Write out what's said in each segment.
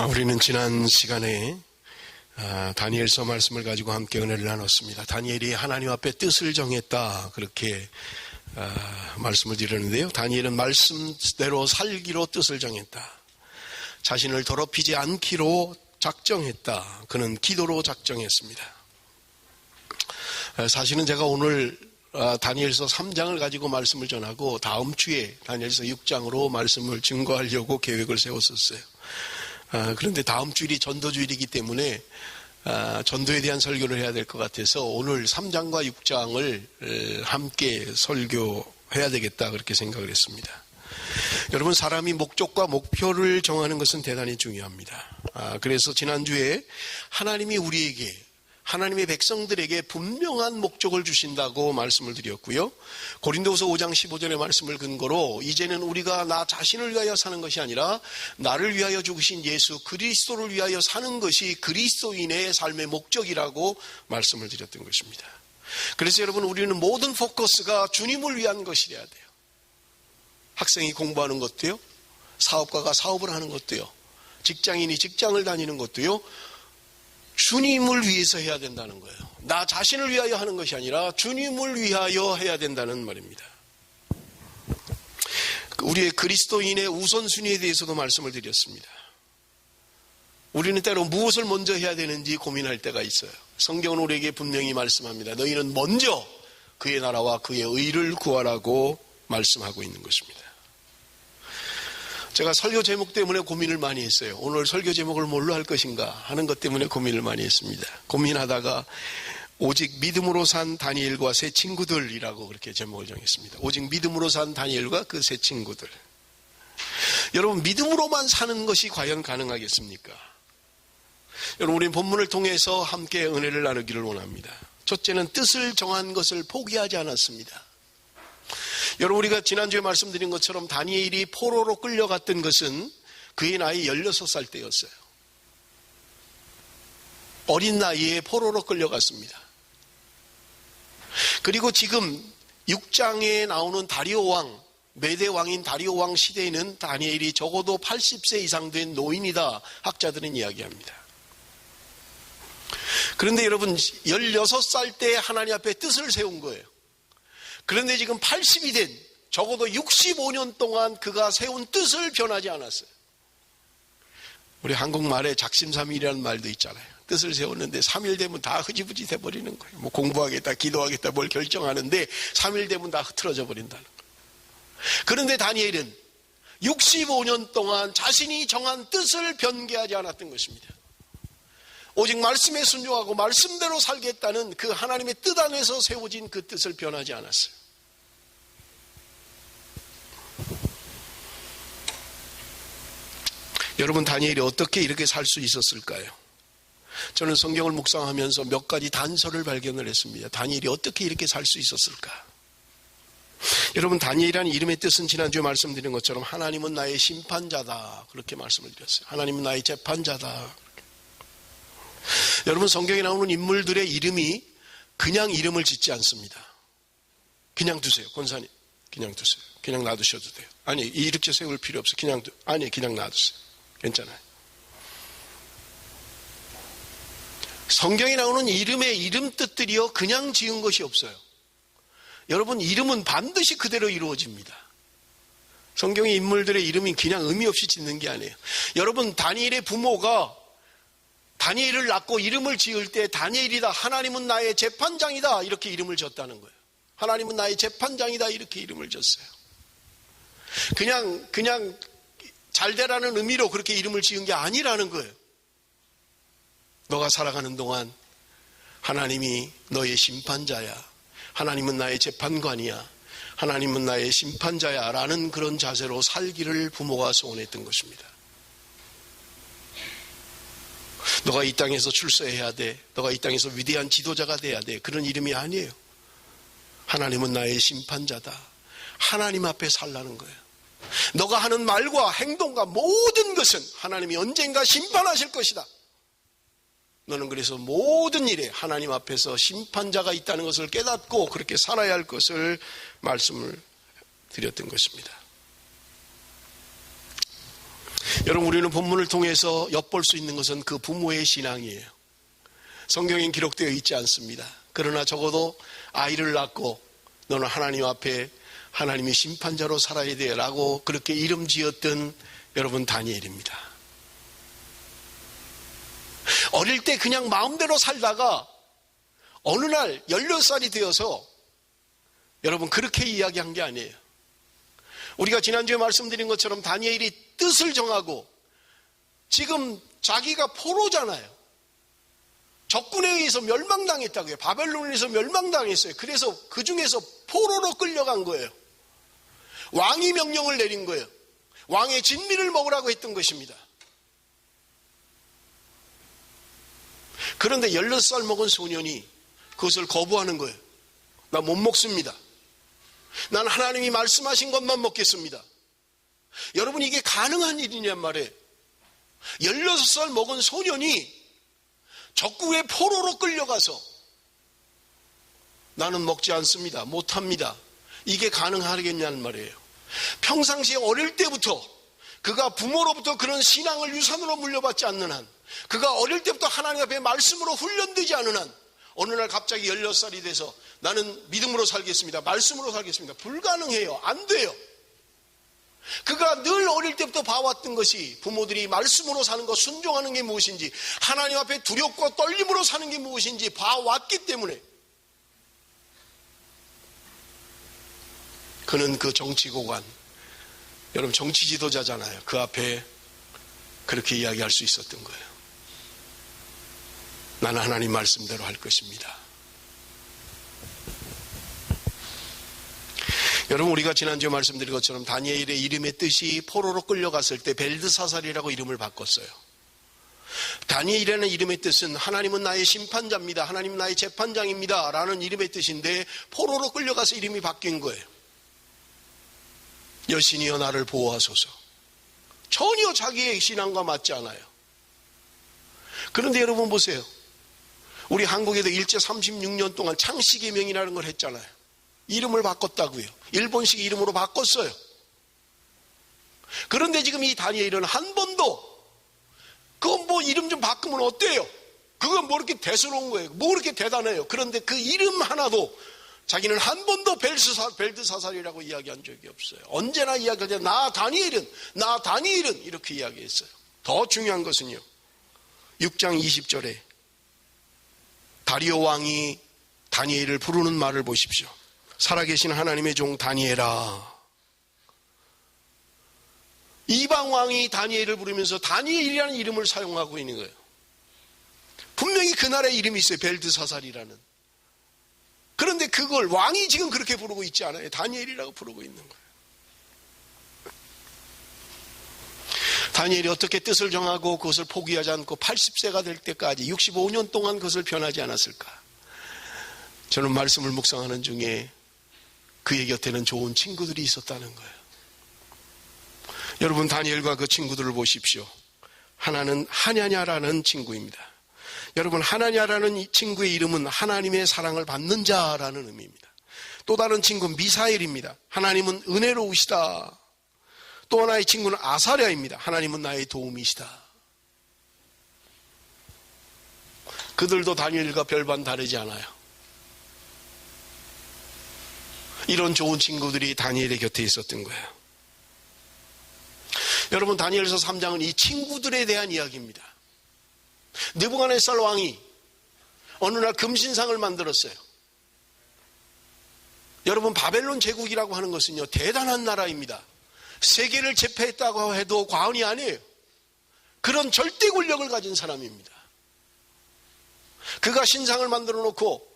우리는 지난 시간에 다니엘서 말씀을 가지고 함께 은혜를 나눴습니다. 다니엘이 하나님 앞에 뜻을 정했다, 그렇게 말씀을 드렸는데요. 다니엘은 말씀대로 살기로 뜻을 정했다. 자신을 더럽히지 않기로 작정했다. 그는 기도로 작정했습니다. 사실은 제가 오늘 다니엘서 3장을 가지고 말씀을 전하고 다음 주에 다니엘서 6장으로 말씀을 증거하려고 계획을 세웠었어요. 그런데 다음 주일이 전도주일이기 때문에 전도에 대한 설교를 해야 될 것 같아서 오늘 3장과 6장을 함께 설교해야 되겠다, 그렇게 생각을 했습니다. 여러분, 사람이 목적과 목표를 정하는 것은 대단히 중요합니다. 그래서 지난주에 하나님이 우리에게, 하나님의 백성들에게 분명한 목적을 주신다고 말씀을 드렸고요. 고린도후서 5장 15절의 말씀을 근거로 이제는 우리가 나 자신을 위하여 사는 것이 아니라 나를 위하여 죽으신 예수 그리스도를 위하여 사는 것이 그리스도인의 삶의 목적이라고 말씀을 드렸던 것입니다. 그래서 여러분, 우리는 모든 포커스가 주님을 위한 것이어야 돼요. 학생이 공부하는 것도요, 사업가가 사업을 하는 것도요, 직장인이 직장을 다니는 것도요, 주님을 위해서 해야 된다는 거예요. 나 자신을 위하여 하는 것이 아니라 주님을 위하여 해야 된다는 말입니다. 우리의 그리스도인의 우선순위에 대해서도 말씀을 드렸습니다. 우리는 때로 무엇을 먼저 해야 되는지 고민할 때가 있어요. 성경은 우리에게 분명히 말씀합니다. 너희는 먼저 그의 나라와 그의 의를 구하라고 말씀하고 있는 것입니다. 제가 설교 제목 때문에 고민을 많이 했어요. 오늘 설교 제목을 뭘로 할 것인가 하는 것 때문에 고민을 많이 했습니다. 고민하다가 오직 믿음으로 산 다니엘과 세 친구들이라고 그렇게 제목을 정했습니다. 오직 믿음으로 산 다니엘과 그 세 친구들. 여러분, 믿음으로만 사는 것이 과연 가능하겠습니까? 여러분, 우리 본문을 통해서 함께 은혜를 나누기를 원합니다. 첫째는 뜻을 정한 것을 포기하지 않았습니다. 여러분, 우리가 지난주에 말씀드린 것처럼 다니엘이 포로로 끌려갔던 것은 그의 나이 16살 때였어요. 어린 나이에 포로로 끌려갔습니다. 그리고 지금 6장에 나오는 다리오 왕, 메대 왕인 다리오 왕 시대에는 다니엘이 적어도 80세 이상 된 노인이다, 학자들은 이야기합니다. 그런데 여러분, 16살 때 하나님 앞에 뜻을 세운 거예요. 그런데 지금 80이 된, 적어도 65년 동안 그가 세운 뜻을 변하지 않았어요. 우리 한국말에 작심삼일이라는 말도 있잖아요. 뜻을 세웠는데 3일 되면 다 흐지부지 돼버리는 거예요. 뭐 공부하겠다, 기도하겠다, 뭘 결정하는데 3일 되면 다 흐트러져 버린다는 거예요. 그런데 다니엘은 65년 동안 자신이 정한 뜻을 변개하지 않았던 것입니다. 오직 말씀에 순종하고 말씀대로 살겠다는 그 하나님의 뜻 안에서 세워진 그 뜻을 변하지 않았어요. 여러분, 다니엘이 어떻게 이렇게 살 수 있었을까요? 저는 성경을 묵상하면서 몇 가지 단서를 발견을 했습니다. 다니엘이 어떻게 이렇게 살 수 있었을까? 여러분, 다니엘이라는 이름의 뜻은 지난주에 말씀드린 것처럼 하나님은 나의 심판자다, 그렇게 말씀을 드렸어요. 하나님은 나의 재판자다. 여러분, 성경에 나오는 인물들의 이름이 그냥 이름을 짓지 않습니다. 그냥 두세요, 권사님. 그냥 두세요. 그냥 놔두셔도 돼요. 아니, 이렇게 세울 필요 없어요. 그냥 놔두세요. 괜찮아요. 성경에 나오는 이름의 이름 뜻들이요, 그냥 지은 것이 없어요. 여러분, 이름은 반드시 그대로 이루어집니다. 성경의 인물들의 이름이 그냥 의미 없이 짓는 게 아니에요. 여러분, 다니엘의 부모가 다니엘을 낳고 이름을 지을 때 다니엘이다, 하나님은 나의 재판장이다, 이렇게 이름을 졌다는 거예요. 하나님은 나의 재판장이다, 이렇게 이름을 졌어요. 그냥 잘 되라는 의미로 그렇게 이름을 지은 게 아니라는 거예요. 너가 살아가는 동안 하나님이 너의 심판자야, 하나님은 나의 재판관이야, 하나님은 나의 심판자야 라는 그런 자세로 살기를 부모가 소원했던 것입니다. 너가 이 땅에서 출세해야 돼, 너가 이 땅에서 위대한 지도자가 돼야 돼, 그런 이름이 아니에요. 하나님은 나의 심판자다, 하나님 앞에 살라는 거예요. 너가 하는 말과 행동과 모든 것은 하나님이 언젠가 심판하실 것이다. 너는 그래서 모든 일에 하나님 앞에서 심판자가 있다는 것을 깨닫고 그렇게 살아야 할 것을 말씀을 드렸던 것입니다. 여러분, 우리는 본문을 통해서 엿볼 수 있는 것은 그 부모의 신앙이에요. 성경엔 기록되어 있지 않습니다. 그러나 적어도 아이를 낳고 너는 하나님 앞에 하나님의 심판자로 살아야 돼 라고 그렇게 이름 지었던 여러분 다니엘입니다. 어릴 때 그냥 마음대로 살다가 어느 날 16살이 되어서 여러분 그렇게 이야기한 게 아니에요. 우리가 지난주에 말씀드린 것처럼 다니엘이 뜻을 정하고 지금 자기가 포로잖아요. 적군에 의해서 멸망당했다고요. 바벨론에 의해서 멸망당했어요. 그래서 그 중에서 포로로 끌려간 거예요. 왕이 명령을 내린 거예요. 왕의 진미를 먹으라고 했던 것입니다. 그런데 16살 먹은 소년이 그것을 거부하는 거예요. 나 못 먹습니다. 난 하나님이 말씀하신 것만 먹겠습니다. 여러분, 이게 가능한 일이냔 말이에요. 16살 먹은 소년이 적국의 포로로 끌려가서 나는 먹지 않습니다. 못합니다. 이게 가능하겠냐는 말이에요. 평상시에 어릴 때부터 그가 부모로부터 그런 신앙을 유산으로 물려받지 않는 한, 그가 어릴 때부터 하나님 앞에 말씀으로 훈련되지 않은 한, 어느 날 갑자기 16살이 돼서 나는 믿음으로 살겠습니다. 말씀으로 살겠습니다. 불가능해요. 안 돼요. 그가 늘 어릴 때부터 봐왔던 것이 부모들이 말씀으로 사는 것, 순종하는 게 무엇인지, 하나님 앞에 두렵고 떨림으로 사는 게 무엇인지 봐왔기 때문에 그는 그 정치고관, 여러분 정치 지도자잖아요. 그 앞에 그렇게 이야기할 수 있었던 거예요. 나는 하나님 말씀대로 할 것입니다. 여러분, 우리가 지난주에 말씀드린 것처럼 다니엘의 이름의 뜻이 포로로 끌려갔을 때 벨드사살이라고 이름을 바꿨어요. 다니엘이라는 이름의 뜻은 하나님은 나의 심판자입니다. 하나님은 나의 재판장입니다. 라는 이름의 뜻인데 포로로 끌려가서 이름이 바뀐 거예요. 여신이여 나를 보호하소서. 전혀 자기의 신앙과 맞지 않아요. 그런데 여러분 보세요. 우리 한국에도 일제 36년 동안 창씨개명이라는 걸 했잖아요. 이름을 바꿨다고요. 일본식 이름으로 바꿨어요. 그런데 지금 이 다니엘은 한 번도 그건 뭐 이름 좀 바꾸면 어때요? 그건 뭐 이렇게 대수로운 거예요. 뭐 이렇게 대단해요. 그런데 그 이름 하나도 자기는 한 번도 벨드사살이라고 이야기한 적이 없어요. 언제나 이야기할 때 나 다니엘은 이렇게 이야기했어요. 더 중요한 것은요. 6장 20절에 다리오 왕이 다니엘을 부르는 말을 보십시오. 살아계신 하나님의 종 다니엘아. 이방 왕이 다니엘을 부르면서 다니엘이라는 이름을 사용하고 있는 거예요. 분명히 그 나라의 이름이 있어요. 벨드사살이라는. 그런데 그걸 왕이 지금 그렇게 부르고 있지 않아요. 다니엘이라고 부르고 있는 거예요. 다니엘이 어떻게 뜻을 정하고 그것을 포기하지 않고 80세가 될 때까지 65년 동안 그것을 변하지 않았을까? 저는 말씀을 묵상하는 중에 그의 곁에는 좋은 친구들이 있었다는 거예요. 여러분, 다니엘과 그 친구들을 보십시오. 하나는 하냐냐라는 친구입니다. 여러분, 하나냐라는 친구의 이름은 하나님의 사랑을 받는 자라는 의미입니다. 또 다른 친구는 미사엘입니다. 하나님은 은혜로우시다. 또 하나의 친구는 아사랴입니다. 하나님은 나의 도움이시다. 그들도 다니엘과 별반 다르지 않아요. 이런 좋은 친구들이 다니엘의 곁에 있었던 거예요. 여러분, 다니엘서 3장은 이 친구들에 대한 이야기입니다. 느부갓네살 왕이 어느 날 금신상을 만들었어요. 여러분, 바벨론 제국이라고 하는 것은요, 대단한 나라입니다. 세계를 제패했다고 해도 과언이 아니에요. 그런 절대 권력을 가진 사람입니다. 그가 신상을 만들어 놓고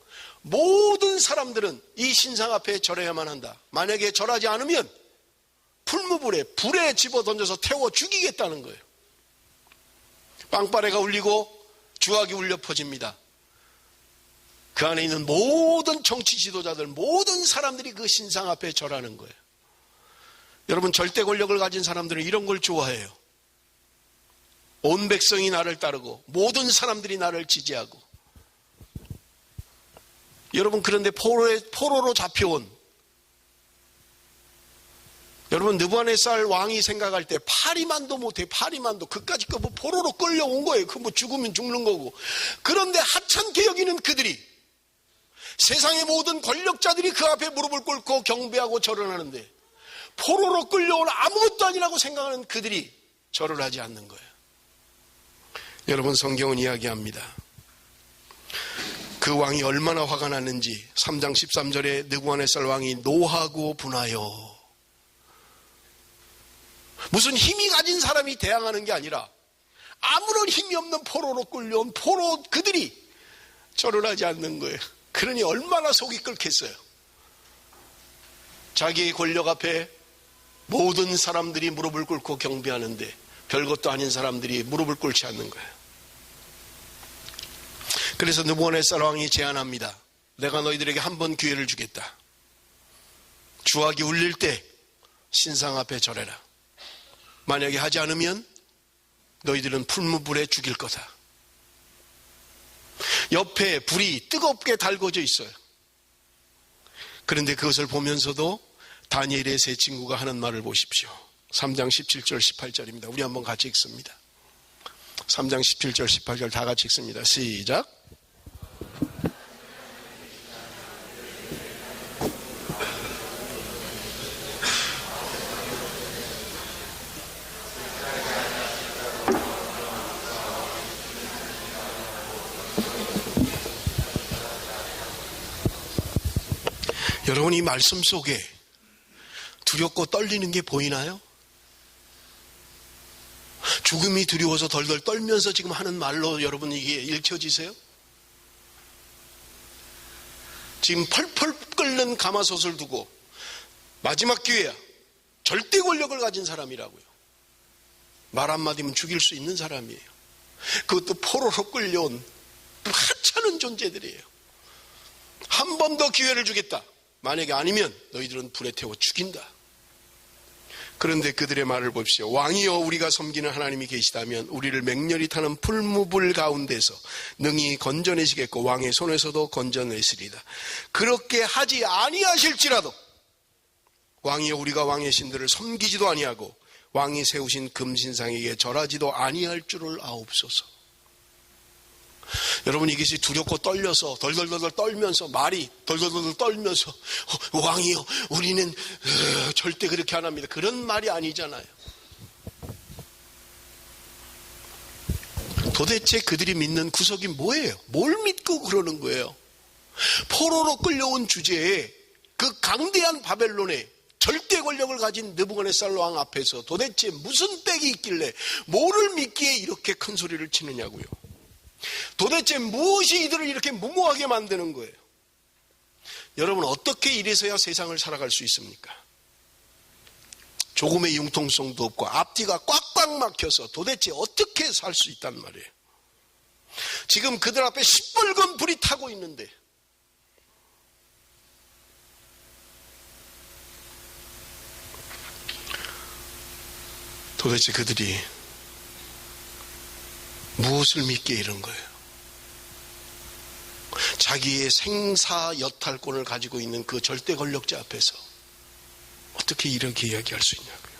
모든 사람들은 이 신상 앞에 절해야만 한다. 만약에 절하지 않으면 불에 집어 던져서 태워 죽이겠다는 거예요. 빵빠레가 울리고 주악이 울려 퍼집니다. 그 안에 있는 모든 정치 지도자들, 모든 사람들이 그 신상 앞에 절하는 거예요. 여러분, 절대 권력을 가진 사람들은 이런 걸 좋아해요. 온 백성이 나를 따르고 모든 사람들이 나를 지지하고. 여러분, 그런데 포로로 잡혀온 여러분, 느부갓네살 왕이 생각할 때 파리만도 못해. 파리만도. 그까짓 거 뭐 포로로 끌려온 거예요. 그 뭐 죽으면 죽는 거고. 그런데 하찮게 여기는 그들이, 세상의 모든 권력자들이 그 앞에 무릎을 꿇고 경배하고 절을 하는데, 포로로 끌려온 아무것도 아니라고 생각하는 그들이 절을 하지 않는 거예요. 여러분, 성경은 이야기합니다. 그 왕이 얼마나 화가 났는지 3장 13절에 느부갓네살 왕이 노하고 분하여, 무슨 힘이 가진 사람이 대항하는 게 아니라 아무런 힘이 없는 포로로 끌려온 포로 그들이 절을 하지 않는 거예요. 그러니 얼마나 속이 끓겠어요. 자기의 권력 앞에 모든 사람들이 무릎을 꿇고 경배하는데 별것도 아닌 사람들이 무릎을 꿇지 않는 거예요. 그래서 느부갓네살 왕이 제안합니다. 내가 너희들에게 한 번 기회를 주겠다. 주악이 울릴 때 신상 앞에 절해라. 만약에 하지 않으면 너희들은 풀무불에 죽일 거다. 옆에 불이 뜨겁게 달궈져 있어요. 그런데 그것을 보면서도 다니엘의 세 친구가 하는 말을 보십시오. 3장 17절 18절입니다. 우리 한번 같이 읽습니다. 3장 17절 18절 다 같이 읽습니다. 시작. 여러분, 이 말씀 속에 두렵고 떨리는 게 보이나요? 죽음이 두려워서 덜덜 떨면서 지금 하는 말로 여러분 이게 읽혀지세요? 지금 펄펄 끓는 가마솥을 두고 마지막 기회야. 절대 권력을 가진 사람이라고요. 말 한마디면 죽일 수 있는 사람이에요. 그것도 포로로 끌려온 하찮은 존재들이에요. 한 번 더 기회를 주겠다. 만약에 아니면 너희들은 불에 태워 죽인다. 그런데 그들의 말을 봅시오. 왕이여, 우리가 섬기는 하나님이 계시다면 우리를 맹렬히 타는 풀무불 가운데서 능히 건져내시겠고 왕의 손에서도 건져내시리다. 그렇게 하지 아니하실지라도 왕이여, 우리가 왕의 신들을 섬기지도 아니하고 왕이 세우신 금신상에게 절하지도 아니할 줄을 아옵소서. 여러분, 이것이 두렵고 떨려서 덜덜덜 떨면서 말이 덜덜덜 떨면서 왕이요, 우리는 절대 그렇게 안 합니다. 그런 말이 아니잖아요. 도대체 그들이 믿는 구석이 뭐예요? 뭘 믿고 그러는 거예요? 포로로 끌려온 주제에 그 강대한 바벨론에 절대 권력을 가진 느부갓네살 왕 앞에서 도대체 무슨 빽이 있길래 뭐를 믿기에 이렇게 큰 소리를 치느냐고요. 도대체 무엇이 이들을 이렇게 무모하게 만드는 거예요? 여러분, 어떻게 이래서야 세상을 살아갈 수 있습니까? 조금의 융통성도 없고 앞뒤가 꽉꽉 막혀서 도대체 어떻게 살 수 있단 말이에요. 지금 그들 앞에 시뻘건 불이 타고 있는데 도대체 그들이 무엇을 믿기에 이런 거예요? 자기의 생사 여탈권을 가지고 있는 그 절대 권력자 앞에서 어떻게 이렇게 이야기할 수 있냐고요.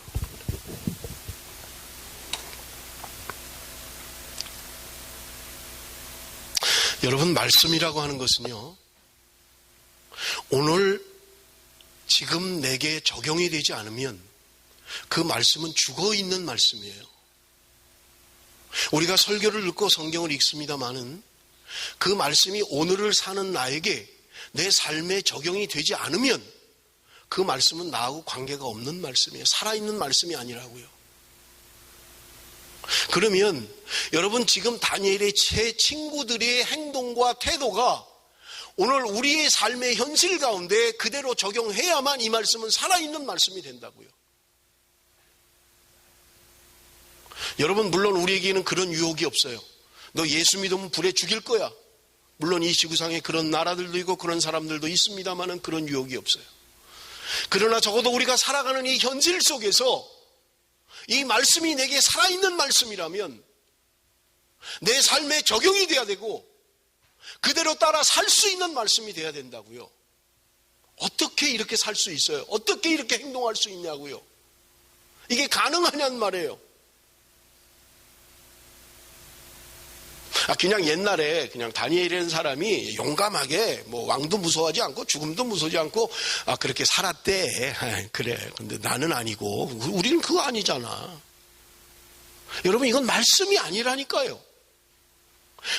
여러분, 말씀이라고 하는 것은요, 오늘 지금 내게 적용이 되지 않으면 그 말씀은 죽어있는 말씀이에요. 우리가 설교를 읽고 성경을 읽습니다마는 그 말씀이 오늘을 사는 나에게 내 삶에 적용이 되지 않으면 그 말씀은 나하고 관계가 없는 말씀이에요. 살아있는 말씀이 아니라고요. 그러면 여러분, 지금 다니엘의 제 친구들의 행동과 태도가 오늘 우리의 삶의 현실 가운데 그대로 적용해야만 이 말씀은 살아있는 말씀이 된다고요. 여러분, 물론 우리에게는 그런 유혹이 없어요. 너 예수 믿으면 불에 죽일 거야. 물론 이 지구상에 그런 나라들도 있고 그런 사람들도 있습니다만은 그런 유혹이 없어요. 그러나 적어도 우리가 살아가는 이 현실 속에서 이 말씀이 내게 살아있는 말씀이라면 내 삶에 적용이 돼야 되고 그대로 따라 살 수 있는 말씀이 돼야 된다고요. 어떻게 이렇게 살 수 있어요? 어떻게 이렇게 행동할 수 있냐고요. 이게 가능하냔 말이에요. 그냥 옛날에 그냥 다니엘이라는 사람이 용감하게 뭐 왕도 무서워하지 않고 죽음도 무서워하지 않고 그렇게 살았대. 그래. 근데 나는 아니고 우리는 그거 아니잖아. 여러분, 이건 말씀이 아니라니까요.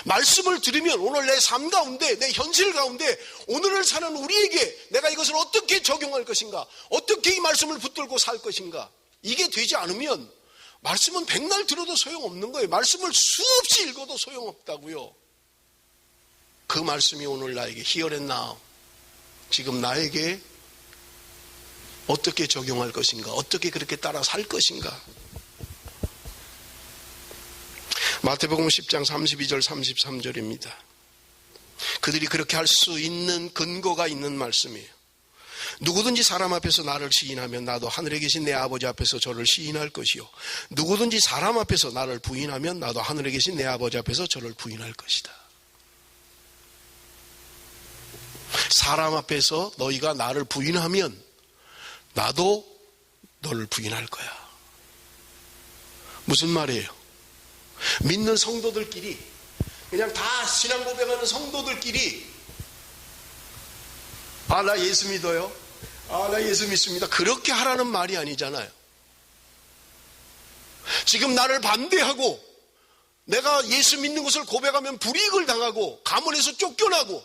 말씀을 들으면 오늘 내 삶 가운데, 내 현실 가운데 오늘을 사는 우리에게 내가 이것을 어떻게 적용할 것인가, 어떻게 이 말씀을 붙들고 살 것인가, 이게 되지 않으면 말씀은 백날 들어도 소용없는 거예요. 말씀을 수없이 읽어도 소용없다고요. 그 말씀이 오늘 나에게 here and now, 지금 나에게 어떻게 적용할 것인가, 어떻게 그렇게 따라 살 것인가. 마태복음 10장 32절 33절입니다. 그들이 그렇게 할 수 있는 근거가 있는 말씀이에요. 누구든지 사람 앞에서 나를 시인하면 나도 하늘에 계신 내 아버지 앞에서 저를 시인할 것이요, 누구든지 사람 앞에서 나를 부인하면 나도 하늘에 계신 내 아버지 앞에서 저를 부인할 것이다. 사람 앞에서 너희가 나를 부인하면 나도 너를 부인할 거야. 무슨 말이에요? 믿는 성도들끼리, 그냥 다 신앙 고백하는 성도들끼리 나 예수 믿어요, 나 예수 믿습니다, 그렇게 하라는 말이 아니잖아요. 지금 나를 반대하고 내가 예수 믿는 것을 고백하면 불이익을 당하고 가문에서 쫓겨나고,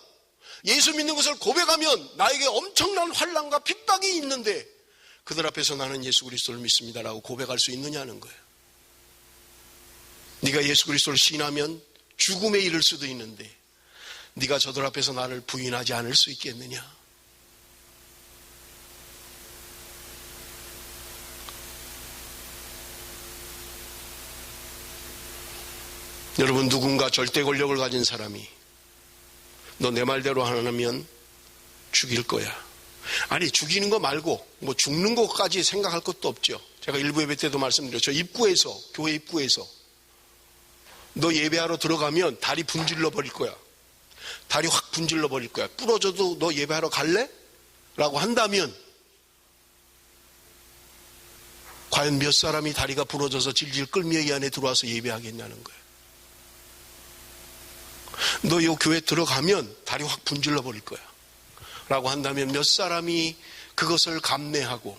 예수 믿는 것을 고백하면 나에게 엄청난 환난과 핍박이 있는데 그들 앞에서 나는 예수 그리스도를 믿습니다라고 고백할 수 있느냐는 거예요. 네가 예수 그리스도를 시인하면 죽음에 이를 수도 있는데 네가 저들 앞에서 나를 부인하지 않을 수 있겠느냐. 여러분, 누군가 절대 권력을 가진 사람이 너 내 말대로 안 하면 죽일 거야. 아니, 죽이는 거 말고 뭐 죽는 것까지 생각할 것도 없죠. 제가 일부 예배 때도 말씀드렸죠. 입구에서, 교회 입구에서 너 예배하러 들어가면 다리 분질러 버릴 거야. 다리 확 분질러 버릴 거야. 부러져도 너 예배하러 갈래? 라고 한다면 과연 몇 사람이 다리가 부러져서 질질 끌며 이 안에 들어와서 예배하겠냐는 거예요. 너 이 교회 들어가면 다리 확 분질러 버릴 거야 라고 한다면 몇 사람이 그것을 감내하고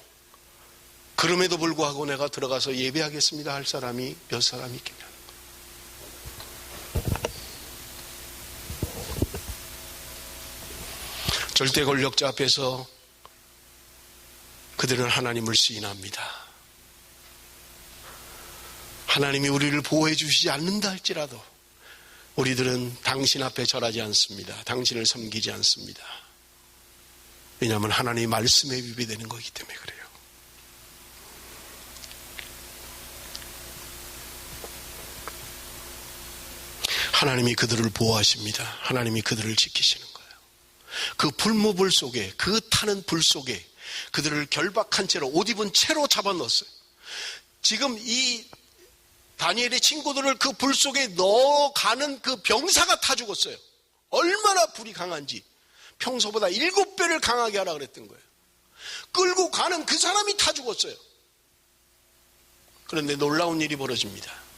그럼에도 불구하고 내가 들어가서 예배하겠습니다 할 사람이 몇 사람이 있겠냐. 절대 권력자 앞에서 그들은 하나님을 시인합니다. 하나님이 우리를 보호해 주시지 않는다 할지라도 우리들은 당신 앞에 절하지 않습니다. 당신을 섬기지 않습니다. 왜냐하면 하나님의 말씀에 위배되는 거기 때문에 그래요. 하나님이 그들을 보호하십니다. 하나님이 그들을 지키시는 거예요. 그 불모불 속에, 그 타는 불 속에 그들을 결박한 채로, 옷 입은 채로 잡아넣었어요. 지금 이 다니엘의 친구들을 그 불 속에 넣어가는 그 병사가 타 죽었어요. 얼마나 불이 강한지 평소보다 7배를 강하게 하라 그랬던 거예요. 끌고 가는 그 사람이 타 죽었어요. 그런데 놀라운 일이 벌어집니다.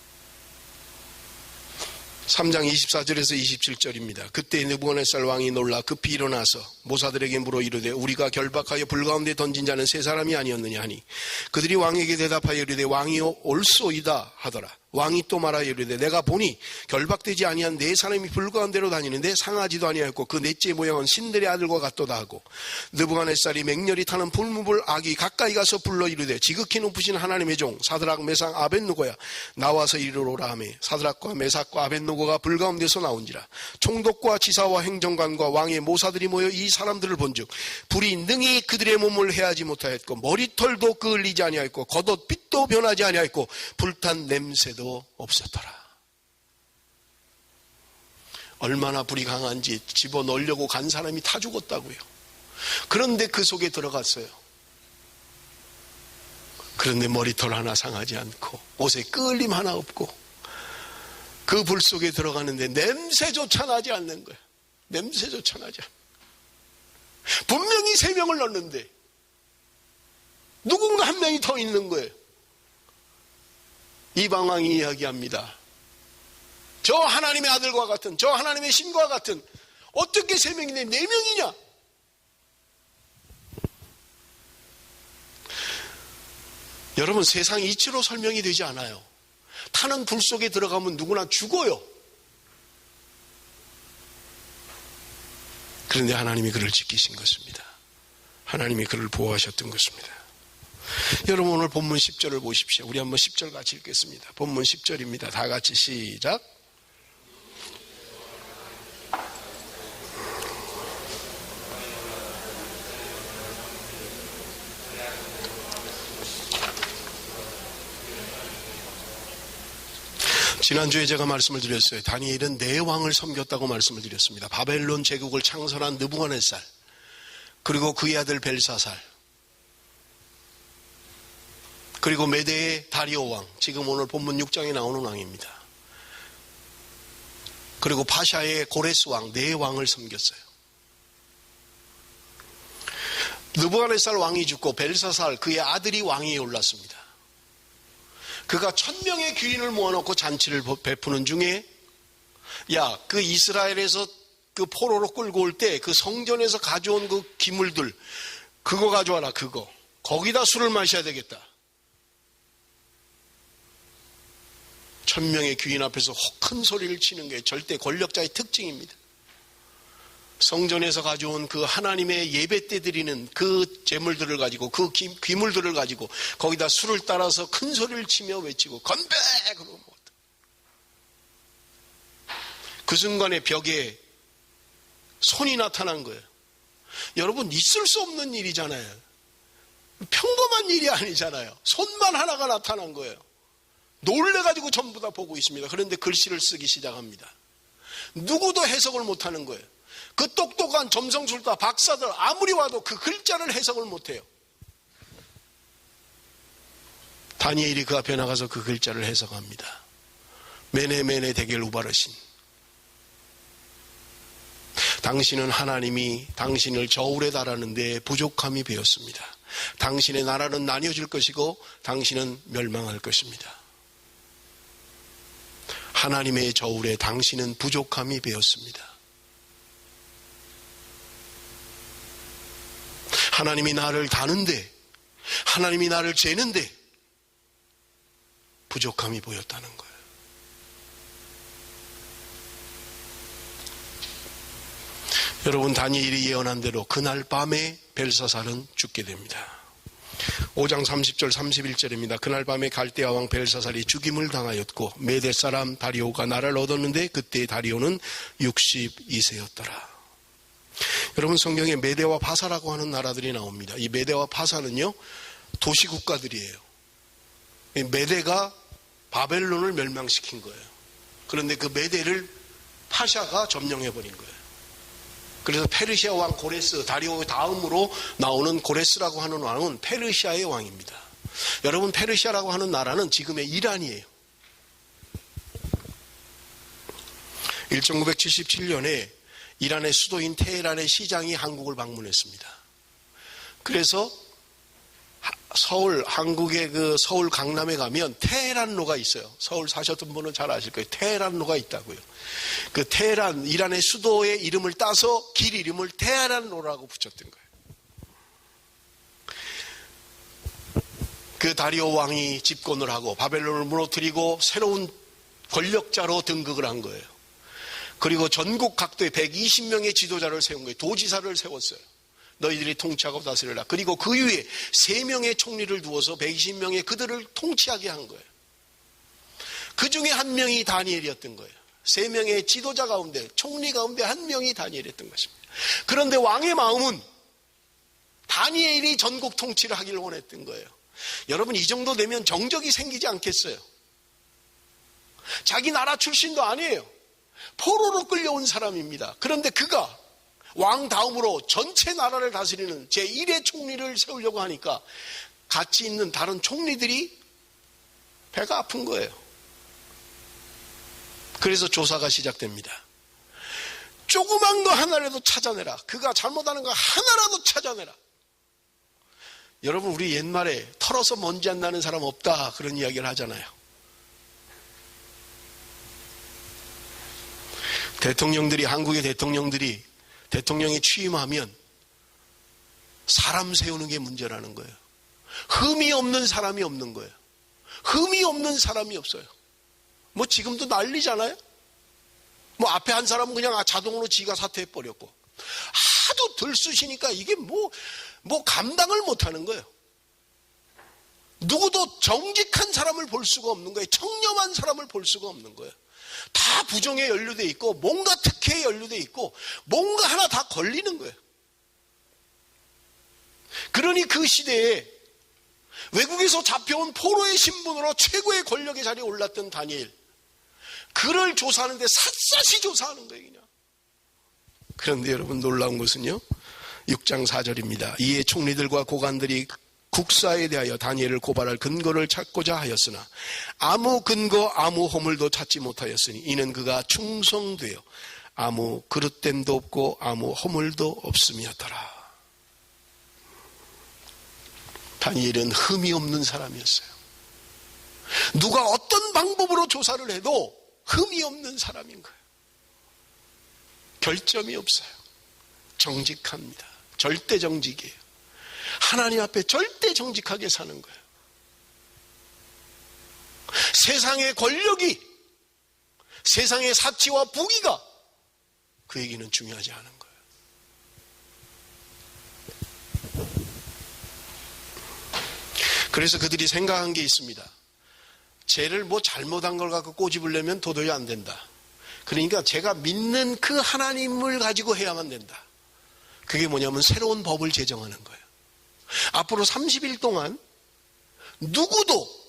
3장 24절에서 27절입니다. 그때 느부갓네살 왕이 놀라 급히 일어나서 모사들에게 물어 이르되 우리가 결박하여 불 가운데 던진 자는 세 사람이 아니었느냐 하니 그들이 왕에게 대답하여 이르되 왕이요 옳소이다 하더라. 왕이 또 말하여 이르되 내가 보니 결박되지 아니한 네 사람이 불 가운데로 다니는데 상하지도 아니하였고 그 넷째 모양은 신들의 아들과 같도다 하고 느부갓네살이 맹렬히 타는 불무불 아기 가까이 가서 불러 이르되 지극히 높으신 하나님의 종 사드락 메삭 아벳느고야 나와서 이르러라 하며 사드락과 메삭과 아벳느고가 불 가운데서 나온지라. 총독과 지사와 행정관과 왕의 모사들이 모여 이 사람들을 본즉 불이 능히 그들의 몸을 해하지 못하였고 머리털도 그을리지 아니하였고 겉옷 빛도 변하지 아니하였고 불탄 냄새도 없었더라. 얼마나 불이 강한지 집어넣으려고 간 사람이 타 죽었다고요. 그런데 그 속에 들어갔어요. 그런데 머리털 하나 상하지 않고 옷에 끄을림 하나 없고 그 불 속에 들어가는데 냄새조차 나지 않는 거예요. 냄새조차 나지 않는 거예요. 분명히 3명을 넣었는데 누군가 한 명이 더 있는 거예요. 이방왕이 이야기합니다. 저 하나님의 아들과 같은, 저 하나님의 신과 같은, 어떻게 3명이냐 4명이냐? 여러분, 세상이 이치로 설명이 되지 않아요. 타는 불 속에 들어가면 누구나 죽어요. 그런데 하나님이 그를 지키신 것입니다. 하나님이 그를 보호하셨던 것입니다. 여러분, 오늘 본문 10절을 보십시오. 우리 한번 10절 같이 읽겠습니다. 본문 10절입니다. 다 같이 시작. 지난주에 제가 말씀을 드렸어요. 다니엘은 4왕을 섬겼다고 말씀을 드렸습니다. 바벨론 제국을 창설한 느부갓네살, 그리고 그의 아들 벨사살, 그리고 메대의 다리오 왕, 지금 오늘 본문 6장에 나오는 왕입니다. 그리고 파샤의 고레스 왕, 4왕을 섬겼어요. 느부갓네살 왕이 죽고 벨사살, 그의 아들이 왕위에 올랐습니다. 그가 1000명의 귀인을 모아놓고 잔치를 베푸는 중에, 야, 그 이스라엘에서 그 포로로 끌고 올 때 그 성전에서 가져온 그 기물들, 그거 가져와라, 그거. 거기다 술을 마셔야 되겠다. 1000명의 귀인 앞에서 큰 소리를 치는 게 절대 권력자의 특징입니다. 성전에서 가져온 그 하나님의 예배 때 드리는 그 제물들을 가지고, 그 귀물들을 가지고 거기다 술을 따라서 큰 소리를 치며 외치고 건배! 그러고 먹었다. 그 순간에 벽에 손이 나타난 거예요. 여러분, 있을 수 없는 일이잖아요. 평범한 일이 아니잖아요. 손만 하나가 나타난 거예요. 놀래가지고 전부 다 보고 있습니다. 그런데 글씨를 쓰기 시작합니다. 누구도 해석을 못하는 거예요. 그 똑똑한 점성술사 박사들 아무리 와도 그 글자를 해석을 못해요. 다니엘이 그 앞에 나가서 그 글자를 해석합니다. 메네 데겔 우바르신, 당신은 하나님이 당신을 저울에 달하는데 부족함이 배었습니다. 당신의 나라는 나뉘어질 것이고 당신은 멸망할 것입니다. 하나님의 저울에 당신은 부족함이 배었습니다. 하나님이 나를 다는데, 하나님이 나를 재는데 부족함이 보였다는 거예요. 여러분, 다니엘이 예언한 대로 그날 밤에 벨사살은 죽게 됩니다. 5장 30절 31절입니다. 그날 밤에 갈대아 왕 벨사살이 죽임을 당하였고 메대 사람 다리오가 나라를 얻었는데 그때 다리오는 62세였더라. 여러분, 성경에 메대와 바사라고 하는 나라들이 나옵니다. 이 메대와 바사는요, 도시국가들이에요. 메대가 바벨론을 멸망시킨 거예요. 그런데 그 메대를 파샤가 점령해버린 거예요. 그래서 페르시아 왕 고레스, 다리오 다음으로 나오는 고레스라고 하는 왕은 페르시아의 왕입니다. 여러분, 페르시아라고 하는 나라는 지금의 이란이에요. 1977년에 이란의 수도인 테헤란의 시장이 한국을 방문했습니다. 그래서 한국의 그 서울 강남에 가면 테헤란로가 있어요. 서울 사셨던 분은 잘 아실 거예요. 테헤란로가 있다고요. 그 테헤란, 이란의 수도의 이름을 따서 길 이름을 테헤란로라고 붙였던 거예요. 그 다리오 왕이 집권을 하고 바벨론을 무너뜨리고 새로운 권력자로 등극을 한 거예요. 그리고 전국 각도에 120명의 지도자를 세운 거예요. 도지사를 세웠어요. 너희들이 통치하고 다스려라. 그리고 그 위에 3명의 총리를 두어서 120명의 그들을 통치하게 한 거예요. 그 중에 한 명이 다니엘이었던 거예요. 3명의 지도자 가운데, 총리 가운데 한 명이 다니엘이었던 것입니다. 그런데 왕의 마음은 다니엘이 전국 통치를 하기를 원했던 거예요. 여러분, 이 정도 되면 정적이 생기지 않겠어요? 자기 나라 출신도 아니에요. 포로로 끌려온 사람입니다. 그런데 그가 왕 다음으로 전체 나라를 다스리는 제1의 총리를 세우려고 하니까 같이 있는 다른 총리들이 배가 아픈 거예요. 그래서 조사가 시작됩니다. 조그만 거 하나라도 찾아내라. 그가 잘못하는 거 하나라도 찾아내라. 여러분, 우리 옛말에 털어서 먼지 안 나는 사람 없다, 그런 이야기를 하잖아요. 한국의 대통령이 취임하면 사람 세우는 게 문제라는 거예요. 흠이 없는 사람이 없는 거예요. 흠이 없는 사람이 없어요. 뭐 지금도 난리잖아요. 뭐 앞에 한 사람은 그냥 자동으로 지가 사퇴해버렸고, 하도 들쑤시니까 이게 뭐 감당을 못하는 거예요. 누구도 정직한 사람을 볼 수가 없는 거예요. 청렴한 사람을 볼 수가 없는 거예요. 다 부정에 연루돼 있고, 뭔가 특혜에 연루돼 있고, 뭔가 하나 다 걸리는 거예요. 그러니 그 시대에 외국에서 잡혀온 포로의 신분으로 최고의 권력의 자리에 올랐던 다니엘, 그를 조사하는데 샅샅이 조사하는 거예요, 그냥. 그런데 여러분, 놀라운 것은요, 6장 4절입니다. 이에 총리들과 고관들이 국사에 대하여 다니엘을 고발할 근거를 찾고자 하였으나 아무 근거 아무 허물도 찾지 못하였으니 이는 그가 충성되어 아무 그릇됨도 없고 아무 허물도 없음이었더라. 다니엘은 흠이 없는 사람이었어요. 누가 어떤 방법으로 조사를 해도 흠이 없는 사람인 거예요. 결점이 없어요. 정직합니다. 절대 정직이에요. 하나님 앞에 절대 정직하게 사는 거예요. 세상의 권력이, 세상의 사치와 부귀가 그에게는 중요하지 않은 거예요. 그래서 그들이 생각한 게 있습니다. 쟤를 뭐 잘못한 걸 갖고 꼬집으려면 도저히 안 된다. 그러니까 제가 믿는 그 하나님을 가지고 해야만 된다. 그게 뭐냐면 새로운 법을 제정하는 거예요. 앞으로 30일 동안 누구도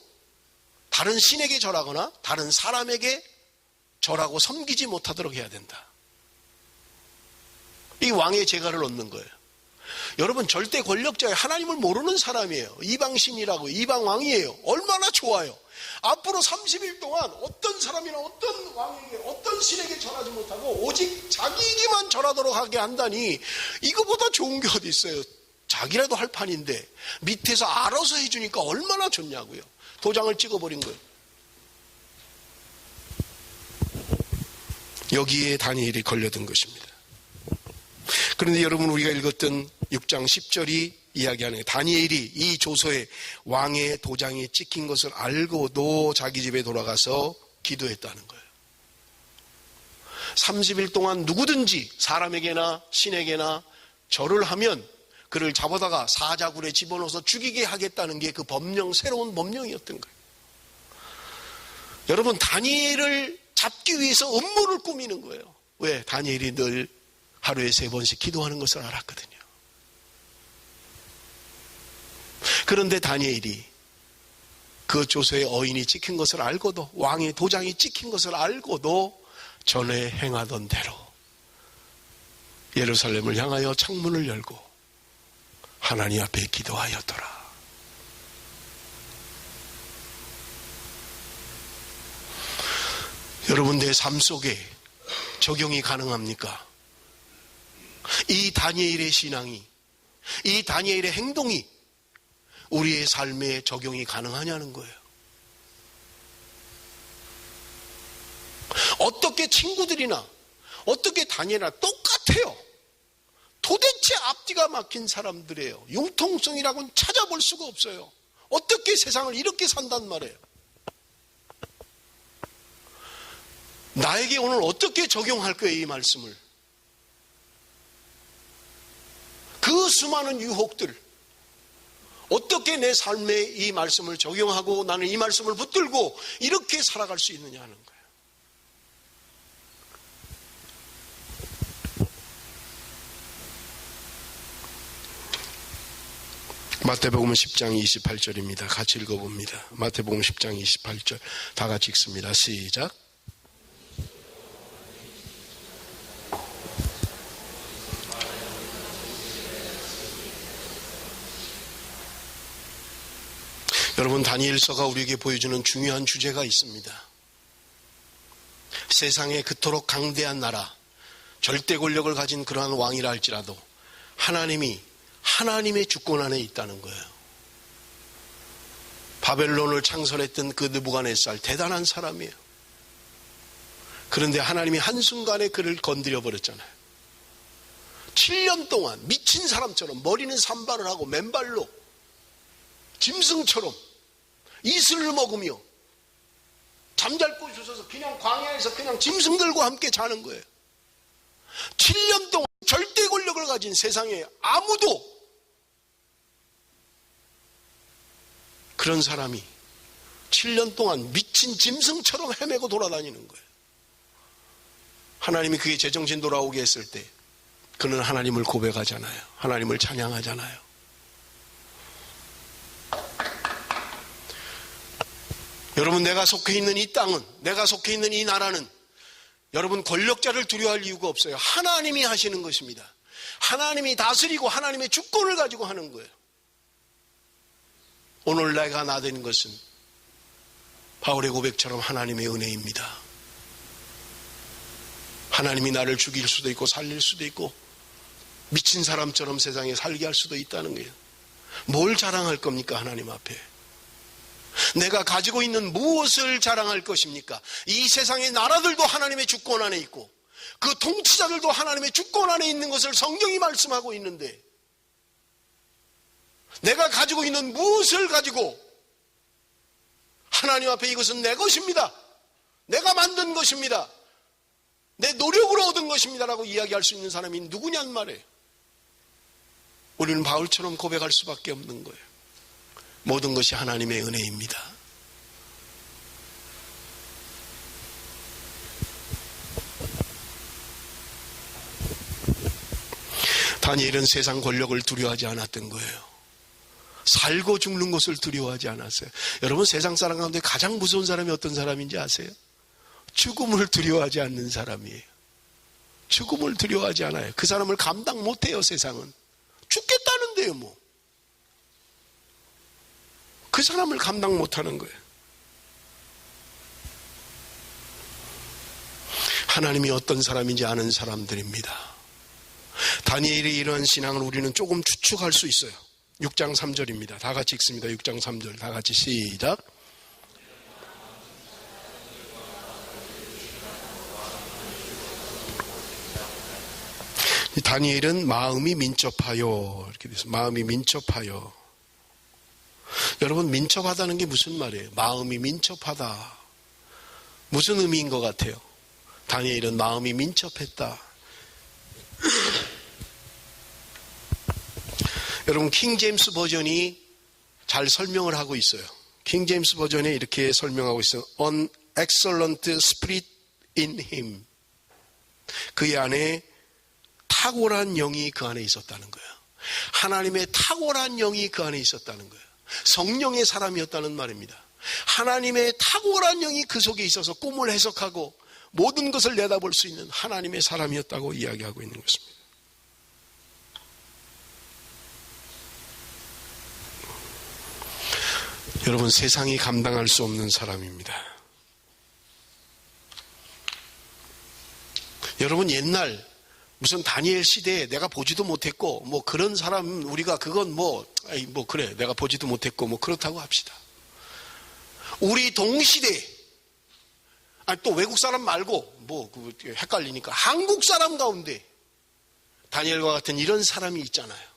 다른 신에게 절하거나 다른 사람에게 절하고 섬기지 못하도록 해야 된다. 이 왕의 제가를 얻는 거예요. 여러분, 절대 권력자예요. 하나님을 모르는 사람이에요. 이방신이라고, 이방왕이에요. 얼마나 좋아요. 앞으로 30일 동안 어떤 사람이나 어떤 왕에게, 어떤 신에게 절하지 못하고 오직 자기에게만 절하도록 하게 한다니, 이거보다 좋은 게 어디 있어요. 자기라도 할 판인데 밑에서 알아서 해주니까 얼마나 좋냐고요. 도장을 찍어버린 거예요. 여기에 다니엘이 걸려든 것입니다. 그런데 여러분, 우리가 읽었던 6장 10절이 이야기하는, 다니엘이 이 조서에 왕의 도장이 찍힌 것을 알고도 자기 집에 돌아가서 기도했다는 거예요. 30일 동안 누구든지 사람에게나 신에게나 절을 하면 그를 잡아다가 사자굴에 집어넣어서 죽이게 하겠다는 게 그 법령, 새로운 법령이었던 거예요. 여러분, 다니엘을 잡기 위해서 음모를 꾸미는 거예요. 왜? 다니엘이 늘 하루에 3번씩 기도하는 것을 알았거든요. 그런데 다니엘이 그 조서에 어인이 찍힌 것을 알고도, 왕의 도장이 찍힌 것을 알고도 전에 행하던 대로 예루살렘을 향하여 창문을 열고 하나님 앞에 기도하였더라. 여러분, 내 삶 속에 적용이 가능합니까? 이 다니엘의 신앙이, 이 다니엘의 행동이 우리의 삶에 적용이 가능하냐는 거예요. 어떻게 친구들이나 어떻게 다니엘이나 똑같아요. 도대체 앞뒤가 막힌 사람들이에요. 융통성이라고는 찾아볼 수가 없어요. 어떻게 세상을 이렇게 산단 말이에요. 나에게 오늘 어떻게 적용할 거예요, 이 말씀을? 그 수많은 유혹들, 어떻게 내 삶에 이 말씀을 적용하고 나는 이 말씀을 붙들고 이렇게 살아갈 수 있느냐 하는 거예요. 마태복음 10장 28절입니다. 같이 읽어봅니다. 마태복음 10장 28절 다 같이 읽습니다. 시작. 여러분, 다니엘서가 우리에게 보여주는 중요한 주제가 있습니다. 세상에 그토록 강대한 나라, 절대 권력을 가진 그러한 왕이라 할지라도 하나님이 하나님의 주권 안에 있다는 거예요. 바벨론을 창설했던 그 느부갓네살, 대단한 사람이에요. 그런데 하나님이 한순간에 그를 건드려 버렸잖아요. 7년 동안 미친 사람처럼 머리는 산발을 하고 맨발로 짐승처럼 이슬을 먹으며 잠잘 곳이 없어서 그냥 광야에서 그냥 짐승들과 함께 자는 거예요. 7년 동안 절대 권력을 가진 세상에 아무도 그런 사람이 7년 동안 미친 짐승처럼 헤매고 돌아다니는 거예요. 하나님이 그게 제정신 돌아오게 했을 때 그는 하나님을 고백하잖아요. 하나님을 찬양하잖아요. 여러분, 내가 속해 있는 이 땅은, 내가 속해 있는 이 나라는 여러분 권력자를 두려워할 이유가 없어요. 하나님이 하시는 것입니다. 하나님이 다스리고 하나님의 주권을 가지고 하는 거예요. 오늘 내가 나된 것은 바울의 고백처럼 하나님의 은혜입니다. 하나님이 나를 죽일 수도 있고 살릴 수도 있고 미친 사람처럼 세상에 살게 할 수도 있다는 거예요. 뭘 자랑할 겁니까? 하나님 앞에. 내가 가지고 있는 무엇을 자랑할 것입니까? 이 세상의 나라들도 하나님의 주권 안에 있고 그 통치자들도 하나님의 주권 안에 있는 것을 성경이 말씀하고 있는데 내가 가지고 있는 무엇을 가지고 하나님 앞에 이것은 내 것입니다. 내가 만든 것입니다. 내 노력으로 얻은 것입니다라고 이야기할 수 있는 사람이 누구냔 말이에요. 우리는 바울처럼 고백할 수밖에 없는 거예요. 모든 것이 하나님의 은혜입니다. 다니엘은 세상 권력을 두려워하지 않았던 거예요. 살고 죽는 것을 두려워하지 않았어요. 여러분, 세상 사람 가운데 가장 무서운 사람이 어떤 사람인지 아세요? 죽음을 두려워하지 않는 사람이에요. 죽음을 두려워하지 않아요. 그 사람을 감당 못해요. 세상은 죽겠다는데요. 뭐 그 사람을 감당 못하는 거예요. 하나님이 어떤 사람인지 아는 사람들입니다. 다니엘의 이러한 신앙을 우리는 조금 추측할 수 있어요. 6장 3절입니다. 다 같이 읽습니다. 6장 3절 다 같이 시작. 다니엘은 마음이 민첩하여 이렇게 돼서 마음이 민첩하여. 여러분, 민첩하다는 게 무슨 말이에요? 마음이 민첩하다. 무슨 의미인 것 같아요? 다니엘은 마음이 민첩했다. 여러분, 킹 제임스 버전이 잘 설명을 하고 있어요. 킹 제임스 버전에 이렇게 설명하고 있어요. An excellent spirit in him. 그의 안에 탁월한 영이 그 안에 있었다는 거예요. 하나님의 탁월한 영이 그 안에 있었다는 거예요. 성령의 사람이었다는 말입니다. 하나님의 탁월한 영이 그 속에 있어서 꿈을 해석하고 모든 것을 내다볼 수 있는 하나님의 사람이었다고 이야기하고 있는 것입니다. 여러분, 세상이 감당할 수 없는 사람입니다. 여러분, 옛날 무슨 다니엘 시대에 내가 보지도 못했고 뭐 그런 사람 우리가 그건 그래 내가 보지도 못했고 뭐 그렇다고 합시다. 우리 동시대 또 외국 사람 말고 헷갈리니까 한국 사람 가운데 다니엘과 같은 이런 사람이 있잖아요.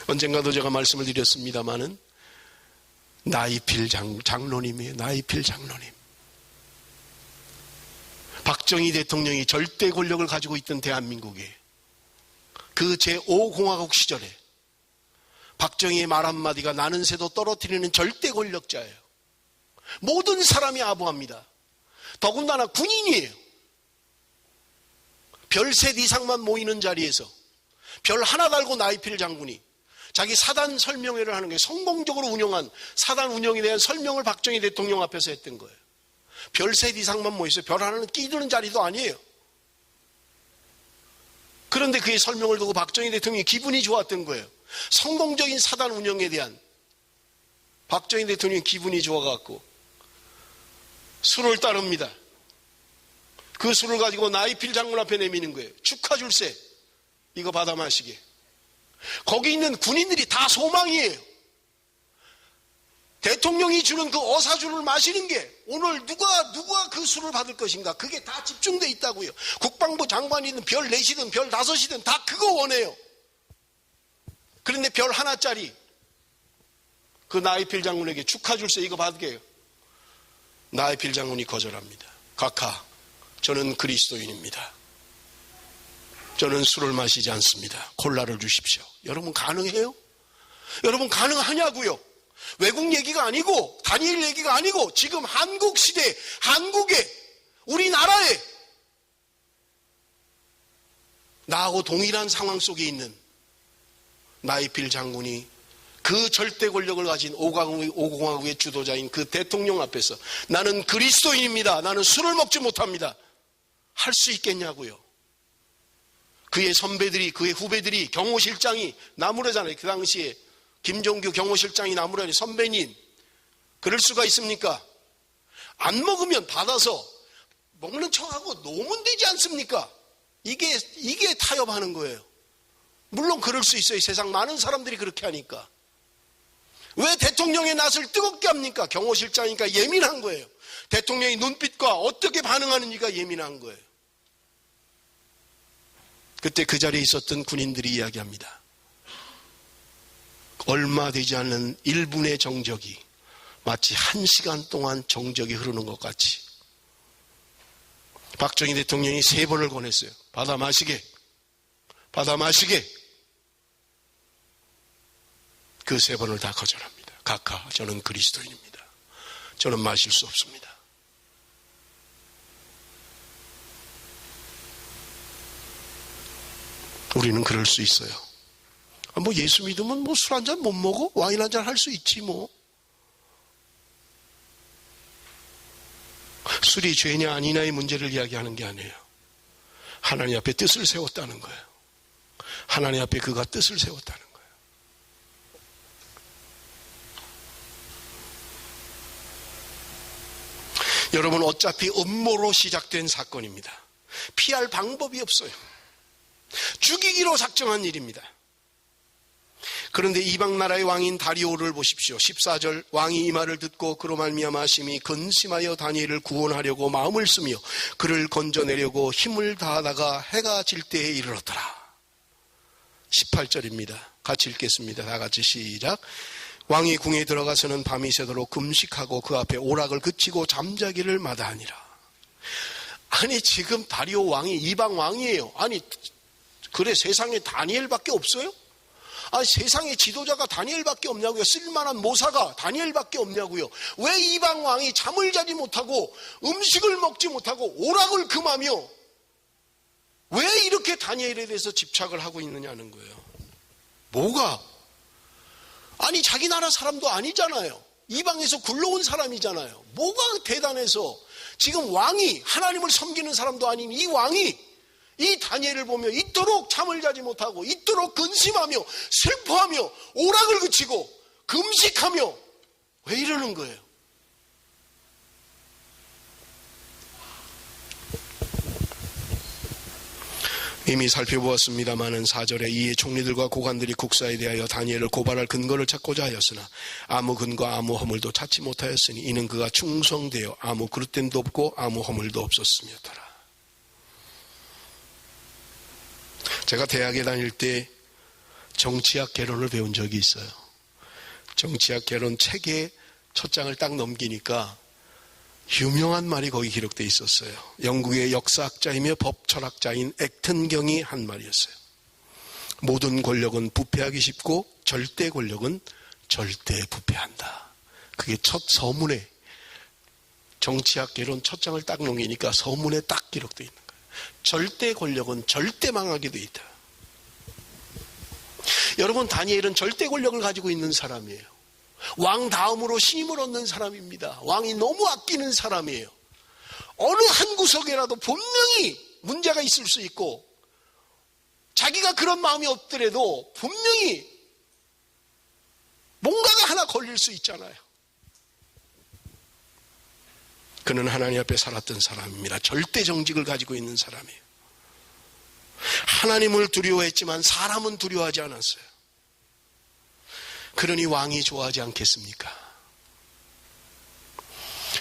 언젠가도 제가 말씀을 드렸습니다마는 나이필 장로님이에요. 나이필 장로님. 박정희 대통령이 절대 권력을 가지고 있던 대한민국에 그 제5공화국 시절에 박정희의 말 한마디가 나는 새도 떨어뜨리는 절대 권력자예요. 모든 사람이 아부합니다. 더군다나 군인이에요. 별셋 이상만 모이는 자리에서 별 하나 달고 나이필 장군이 자기 사단 설명회를 하는 게 성공적으로 운영한 사단 운영에 대한 설명을 박정희 대통령 앞에서 했던 거예요. 별셋 이상만 모였어요. 별 하나는 끼드는 자리도 아니에요. 그런데 그의 설명을 두고 박정희 대통령이 기분이 좋았던 거예요. 성공적인 사단 운영에 대한 박정희 대통령이 기분이 좋아갖고 술을 따릅니다. 그 술을 가지고 나이필 장군 앞에 내미는 거예요. 축하 줄세. 이거 받아 마시게. 거기 있는 군인들이 다 소망이에요. 대통령이 주는 그 어사주를 마시는 게 오늘 누가 그 술을 받을 것인가? 그게 다 집중돼 있다고요. 국방부 장관이든 별 4시든 별 5시든 다 그거 원해요. 그런데 별 하나짜리 그 나이필 장군에게 축하 줄서 이거 받게요. 나이필 장군이 거절합니다. 각하, 저는 그리스도인입니다. 저는 술을 마시지 않습니다. 콜라를 주십시오. 여러분 가능해요? 여러분 가능하냐고요? 외국 얘기가 아니고 다니엘 얘기가 아니고 지금 한국 시대, 한국에, 우리나라에 나하고 동일한 상황 속에 있는 나이필 장군이 그 절대 권력을 가진 5공화국의 주도자인 그 대통령 앞에서 나는 그리스도인입니다. 나는 술을 먹지 못합니다. 할 수 있겠냐고요. 그의 선배들이, 그의 후배들이, 경호실장이 나무라잖아요. 그 당시에 김종규 경호실장이 나무라니 선배님. 그럴 수가 있습니까? 안 먹으면 받아서 먹는 척하고 놓으면 되지 않습니까? 이게 타협하는 거예요. 물론 그럴 수 있어요. 세상 많은 사람들이 그렇게 하니까. 왜 대통령의 낯을 뜨겁게 합니까? 경호실장이니까 예민한 거예요. 대통령의 눈빛과 어떻게 반응하는지가 예민한 거예요. 그때 그 자리에 있었던 군인들이 이야기합니다. 얼마 되지 않는 1분의 정적이 마치 1시간 동안 정적이 흐르는 것 같이 박정희 대통령이 3번을 권했어요. 받아 마시게. 받아 마시게. 그 3번을 다 거절합니다. 각하, 저는 그리스도인입니다. 저는 마실 수 없습니다. 우리는 그럴 수 있어요. 뭐 예수 믿으면 뭐 술 한 잔 못 먹어? 와인 한 잔 할 수 있지 뭐. 술이 죄냐 아니냐의 문제를 이야기하는 게 아니에요. 하나님 앞에 뜻을 세웠다는 거예요. 하나님 앞에 그가 뜻을 세웠다는 거예요. 여러분 어차피 음모로 시작된 사건입니다. 피할 방법이 없어요. 죽이기로 작정한 일입니다. 그런데 이방 나라의 왕인 다리오를 보십시오. 14절 왕이 이 말을 듣고 그로 말미암아 심히 근심하여 다니엘을 구원하려고 마음을 쓰며 그를 건져내려고 힘을 다하다가 해가 질 때에 이르렀더라. 18절입니다. 같이 읽겠습니다. 다 같이 시작. 왕이 궁에 들어가서는 밤이 새도록 금식하고 그 앞에 오락을 그치고 잠자기를 마다하니라. 아니 지금 다리오 왕이 이방 왕이에요. 아니 그래 세상에 다니엘밖에 없어요? 아니 세상에 지도자가 다니엘밖에 없냐고요. 쓸만한 모사가 다니엘밖에 없냐고요. 왜 이방 왕이 잠을 자지 못하고 음식을 먹지 못하고 오락을 금하며 왜 이렇게 다니엘에 대해서 집착을 하고 있느냐는 거예요. 뭐가? 아니 자기 나라 사람도 아니잖아요. 이방에서 굴러온 사람이잖아요. 뭐가 대단해서 지금 왕이 하나님을 섬기는 사람도 아닌 이 왕이 이 다니엘을 보며 이토록 잠을 자지 못하고 이토록 근심하며 슬퍼하며 오락을 그치고 금식하며 왜 이러는 거예요? 이미 살펴보았습니다마는 4절에 이에 총리들과 고관들이 국사에 대하여 다니엘을 고발할 근거를 찾고자 하였으나 아무 근거 아무 허물도 찾지 못하였으니 이는 그가 충성되어 아무 그릇됨도 없고 아무 허물도 없었음이었더라. 제가 대학에 다닐 때 정치학 개론을 배운 적이 있어요. 정치학 개론 책의 첫 장을 딱 넘기니까 유명한 말이 거기 기록되어 있었어요. 영국의 역사학자이며 법철학자인 액튼경이 한 말이었어요. 모든 권력은 부패하기 쉽고 절대 권력은 절대 부패한다. 그게 첫 서문에 정치학 개론 첫 장을 딱 넘기니까 서문에 딱 기록되어 있는 거예요. 절대 권력은 절대 망하게 되어 있다. 여러분 다니엘은 절대 권력을 가지고 있는 사람이에요. 왕 다음으로 신임을 얻는 사람입니다. 왕이 너무 아끼는 사람이에요. 어느 한 구석에라도 분명히 문제가 있을 수 있고 자기가 그런 마음이 없더라도 분명히 뭔가가 하나 걸릴 수 있잖아요. 그는 하나님 앞에 살았던 사람입니다. 절대 정직을 가지고 있는 사람이에요. 하나님을 두려워했지만 사람은 두려워하지 않았어요. 그러니 왕이 좋아하지 않겠습니까?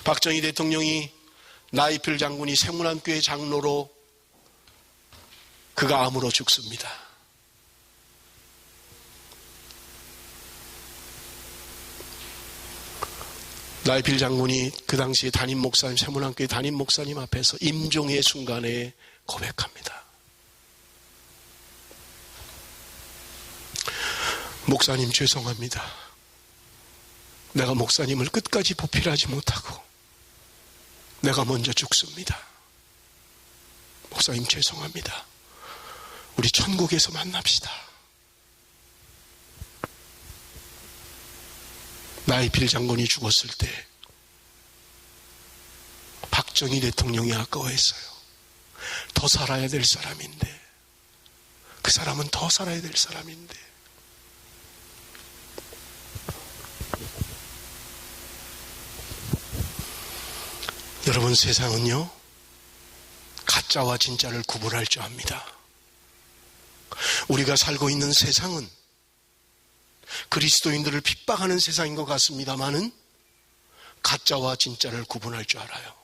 박정희 대통령이 나이필 장군이 세문안교회 장로로 그가 암으로 죽습니다. 나이필 장군이 그 당시에 담임 목사님, 세문안교회 담임 목사님 앞에서 임종의 순간에 고백합니다. 목사님 죄송합니다. 내가 목사님을 끝까지 보필하지 못하고 내가 먼저 죽습니다. 목사님 죄송합니다. 우리 천국에서 만납시다. 나이필 장군이 죽었을 때 박정희 대통령이 아까워했어요. 더 살아야 될 사람인데, 그 사람은 더 살아야 될 사람인데. 여러분, 세상은요 가짜와 진짜를 구분할 줄 압니다. 우리가 살고 있는 세상은 그리스도인들을 핍박하는 세상인 것 같습니다만은 가짜와 진짜를 구분할 줄 알아요.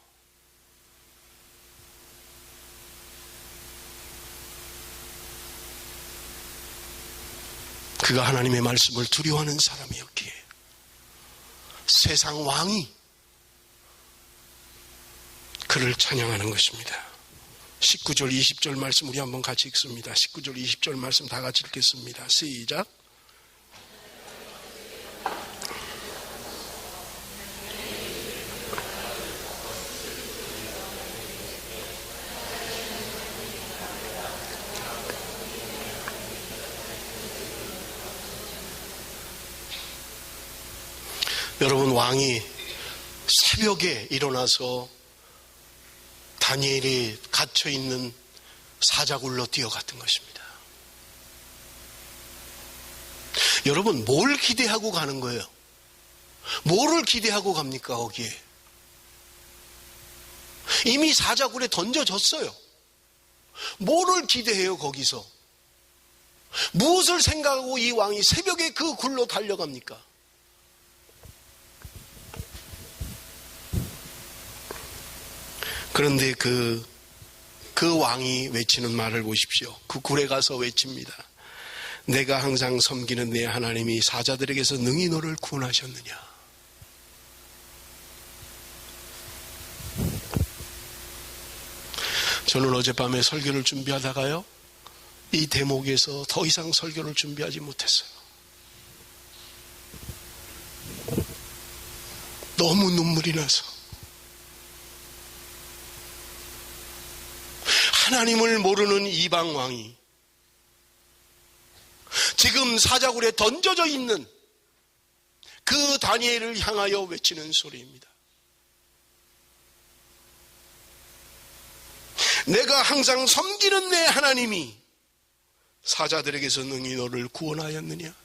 그가 하나님의 말씀을 두려워하는 사람이었기에 세상 왕이 그를 찬양하는 것입니다. 19절 20절 말씀 우리 한번 같이 읽습니다. 19절 20절 말씀 다 같이 읽겠습니다. 시작. 여러분, 왕이 새벽에 일어나서 다니엘이 갇혀있는 사자굴로 뛰어갔던 것입니다. 여러분, 뭘 기대하고 가는 거예요? 뭐를 기대하고 갑니까 거기에? 이미 사자굴에 던져졌어요. 뭐를 기대해요 거기서? 무엇을 생각하고 이 왕이 새벽에 그 굴로 달려갑니까? 그런데 그 왕이 외치는 말을 보십시오. 그 굴에 가서 외칩니다. 내가 항상 섬기는 내 하나님이 사자들에게서 능히 너를 구원하셨느냐. 저는 어젯밤에 설교를 준비하다가요, 이 대목에서 더 이상 설교를 준비하지 못했어요. 너무 눈물이 나서. 하나님을 모르는 이방 왕이 지금 사자굴에 던져져 있는 그 다니엘을 향하여 외치는 소리입니다. 내가 항상 섬기는 내 하나님이 사자들에게서 능히 너를 구원하였느냐.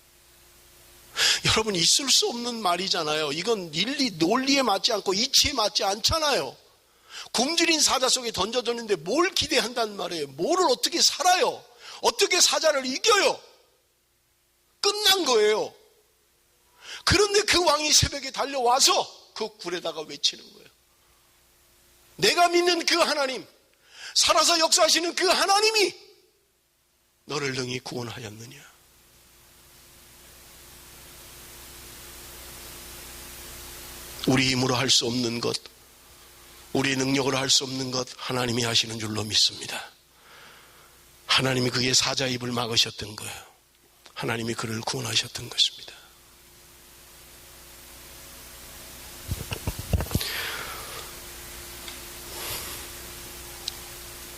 여러분, 있을 수 없는 말이잖아요. 이건 논리에 맞지 않고 이치에 맞지 않잖아요. 굶주린 사자 속에 던져졌는데 뭘 기대한단 말이에요? 뭐를 어떻게 살아요? 어떻게 사자를 이겨요? 끝난 거예요. 그런데 그 왕이 새벽에 달려와서 그 굴에다가 외치는 거예요. 내가 믿는 그 하나님, 살아서 역사하시는 그 하나님이 너를 능히 구원하였느냐. 우리 힘으로 할 수 없는 것, 우리의 능력으로 할 수 없는 것 하나님이 하시는 줄로 믿습니다. 하나님이 그의 사자 입을 막으셨던 거예요. 하나님이 그를 구원하셨던 것입니다.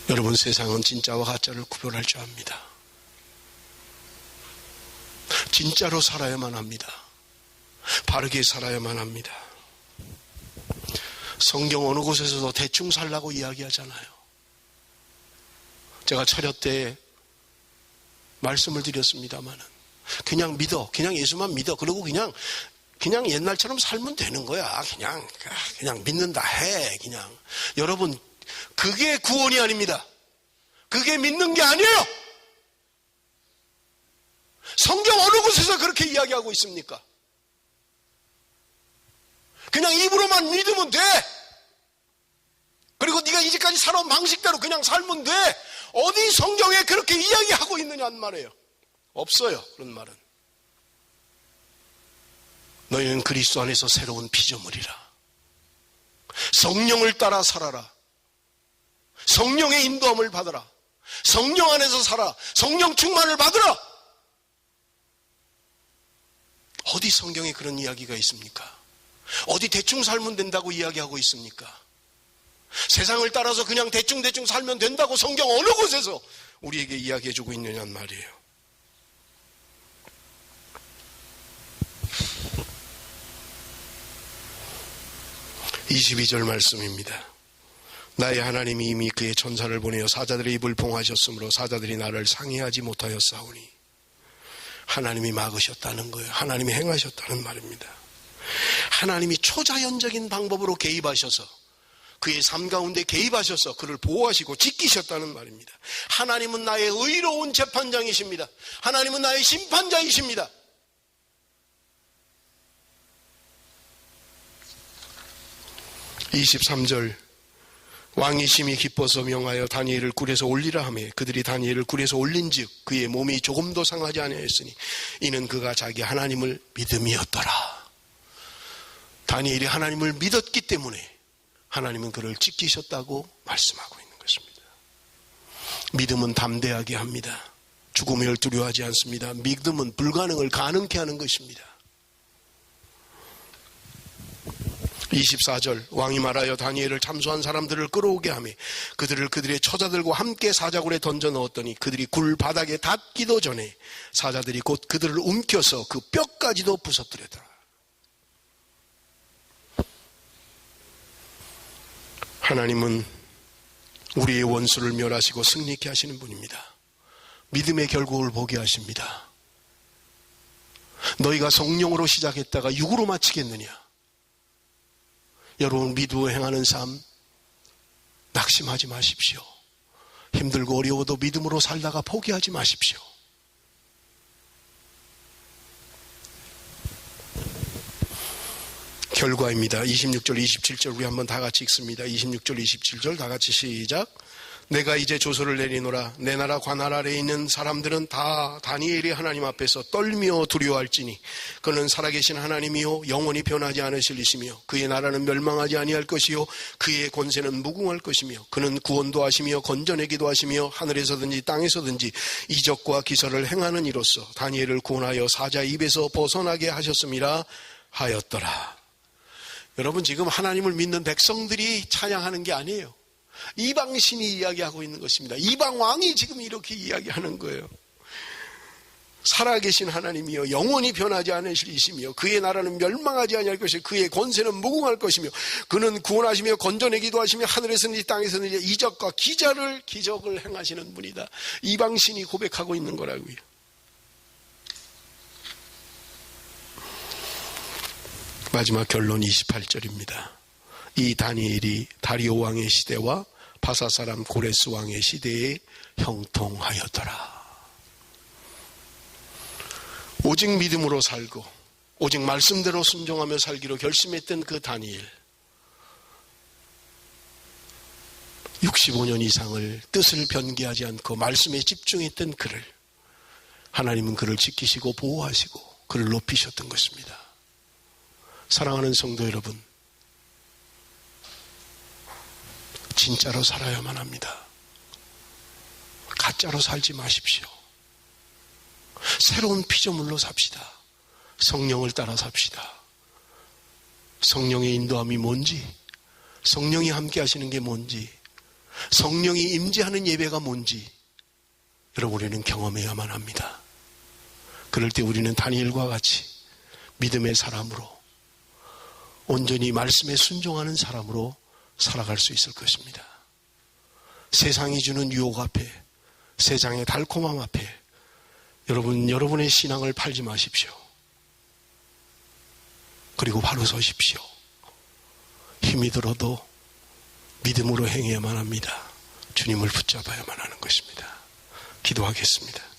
여러분, 세상은 진짜와 가짜를 구별할 줄 압니다. 진짜로 살아야만 합니다. 바르게 살아야만 합니다. 성경 어느 곳에서도 대충 살라고 이야기하잖아요. 제가 철야 때 말씀을 드렸습니다마는 그냥 믿어, 그냥 예수만 믿어, 그리고 그냥 옛날처럼 살면 되는 거야. 그냥 믿는다 해. 그냥 여러분, 그게 구원이 아닙니다. 그게 믿는 게 아니에요. 성경 어느 곳에서 그렇게 이야기하고 있습니까? 그냥 입으로만 믿으면 돼. 그리고 네가 이제까지 살아온 방식대로 그냥 살면 돼. 어디 성경에 그렇게 이야기하고 있느냐는 말이에요. 없어요. 그런 말은. 너희는 그리스도 안에서 새로운 피조물이라. 성령을 따라 살아라. 성령의 인도함을 받아라. 성령 안에서 살아. 성령 충만을 받으라. 어디 성경에 그런 이야기가 있습니까? 어디 대충 살면 된다고 이야기하고 있습니까? 세상을 따라서 그냥 대충 살면 된다고 성경 어느 곳에서 우리에게 이야기해주고 있느냐는 말이에요. (22절) 말씀입니다. 나의 하나님이 이미 그의 천사를 보내어 사자들의 입을 봉하셨으므로 사자들이 나를 상해하지 못하였사오니. 하나님이 막으셨다는 거예요. 하나님이 행하셨다는 말입니다. 하나님이 초자연적인 방법으로 개입하셔서 그의 삶 가운데 개입하셔서 그를 보호하시고 지키셨다는 말입니다. 하나님은 나의 의로운 재판장이십니다. 하나님은 나의 심판자이십니다. (23절) 왕이 심히 기뻐서 명하여 다니엘을 굴에서 올리라 하며 그들이 다니엘을 굴에서 올린즉 그의 몸이 조금도 상하지 아니하였으니 이는 그가 자기 하나님을 믿음이었더라. 다니엘이 하나님을 믿었기 때문에 하나님은 그를 지키셨다고 말씀하고 있는 것입니다. 믿음은 담대하게 합니다. 죽음을 두려워하지 않습니다. 믿음은 불가능을 가능케 하는 것입니다. 24절 왕이 말하여 다니엘을 참소한 사람들을 끌어오게 하며 그들을 그들의 처자들과 함께 사자굴에 던져 넣었더니 그들이 굴 바닥에 닿기도 전에 사자들이 곧 그들을 움켜서 그 뼈까지도 부서뜨렸더라. 하나님은 우리의 원수를 멸하시고 승리케 하시는 분입니다. 믿음의 결국을 보게 하십니다. 너희가 성령으로 시작했다가 육으로 마치겠느냐? 여러분 믿음으로 행하는 삶 낙심하지 마십시오. 힘들고 어려워도 믿음으로 살다가 포기하지 마십시오. 결과입니다. 26절 27절 우리 한번 다 같이 읽습니다. 26절 27절 다 같이 시작. 내가 이제 조서를 내리노라. 내 나라 관할 아래에 있는 사람들은 다 다니엘이 하나님 앞에서 떨며 두려워할지니 그는 살아계신 하나님이요 영원히 변하지 않으실 이시며 그의 나라는 멸망하지 아니할 것이요 그의 권세는 무궁할 것이며 그는 구원도 하시며 건져내기도 하시며 하늘에서든지 땅에서든지 이적과 기사를 행하는 이로써 다니엘을 구원하여 사자 입에서 벗어나게 하셨음이라 하였더라. 여러분 지금 하나님을 믿는 백성들이 찬양하는 게 아니에요. 이방신이 이야기하고 있는 것입니다. 이방왕이 지금 이렇게 이야기하는 거예요. 살아계신 하나님이여 영원히 변하지 않으실 이시며 그의 나라는 멸망하지 아니할 것이요 그의 권세는 무궁할 것이며 그는 구원하시며 건져내기도 하시며 하늘에서든지 땅에서든지 이적과 기적을 행하시는 분이다. 이방신이 고백하고 있는 거라고요. 마지막 결론 28절입니다. 이 다니엘이 다리오 왕의 시대와 바사 사람 고레스 왕의 시대에 형통하였더라. 오직 믿음으로 살고 오직 말씀대로 순종하며 살기로 결심했던 그 다니엘 65년 이상을 뜻을 변개하지 않고 말씀에 집중했던 그를 하나님은 그를 지키시고 보호하시고 그를 높이셨던 것입니다. 사랑하는 성도 여러분, 진짜로 살아야만 합니다. 가짜로 살지 마십시오. 새로운 피조물로 삽시다. 성령을 따라 삽시다. 성령의 인도함이 뭔지, 성령이 함께 하시는 게 뭔지, 성령이 임재하는 예배가 뭔지 여러분 우리는 경험해야만 합니다. 그럴 때 우리는 다니엘과 같이 믿음의 사람으로 온전히 말씀에 순종하는 사람으로 살아갈 수 있을 것입니다. 세상이 주는 유혹 앞에, 세상의 달콤함 앞에 여러분의 신앙을 팔지 마십시오. 그리고 바로 서십시오. 힘이 들어도 믿음으로 행해야만 합니다. 주님을 붙잡아야만 하는 것입니다. 기도하겠습니다.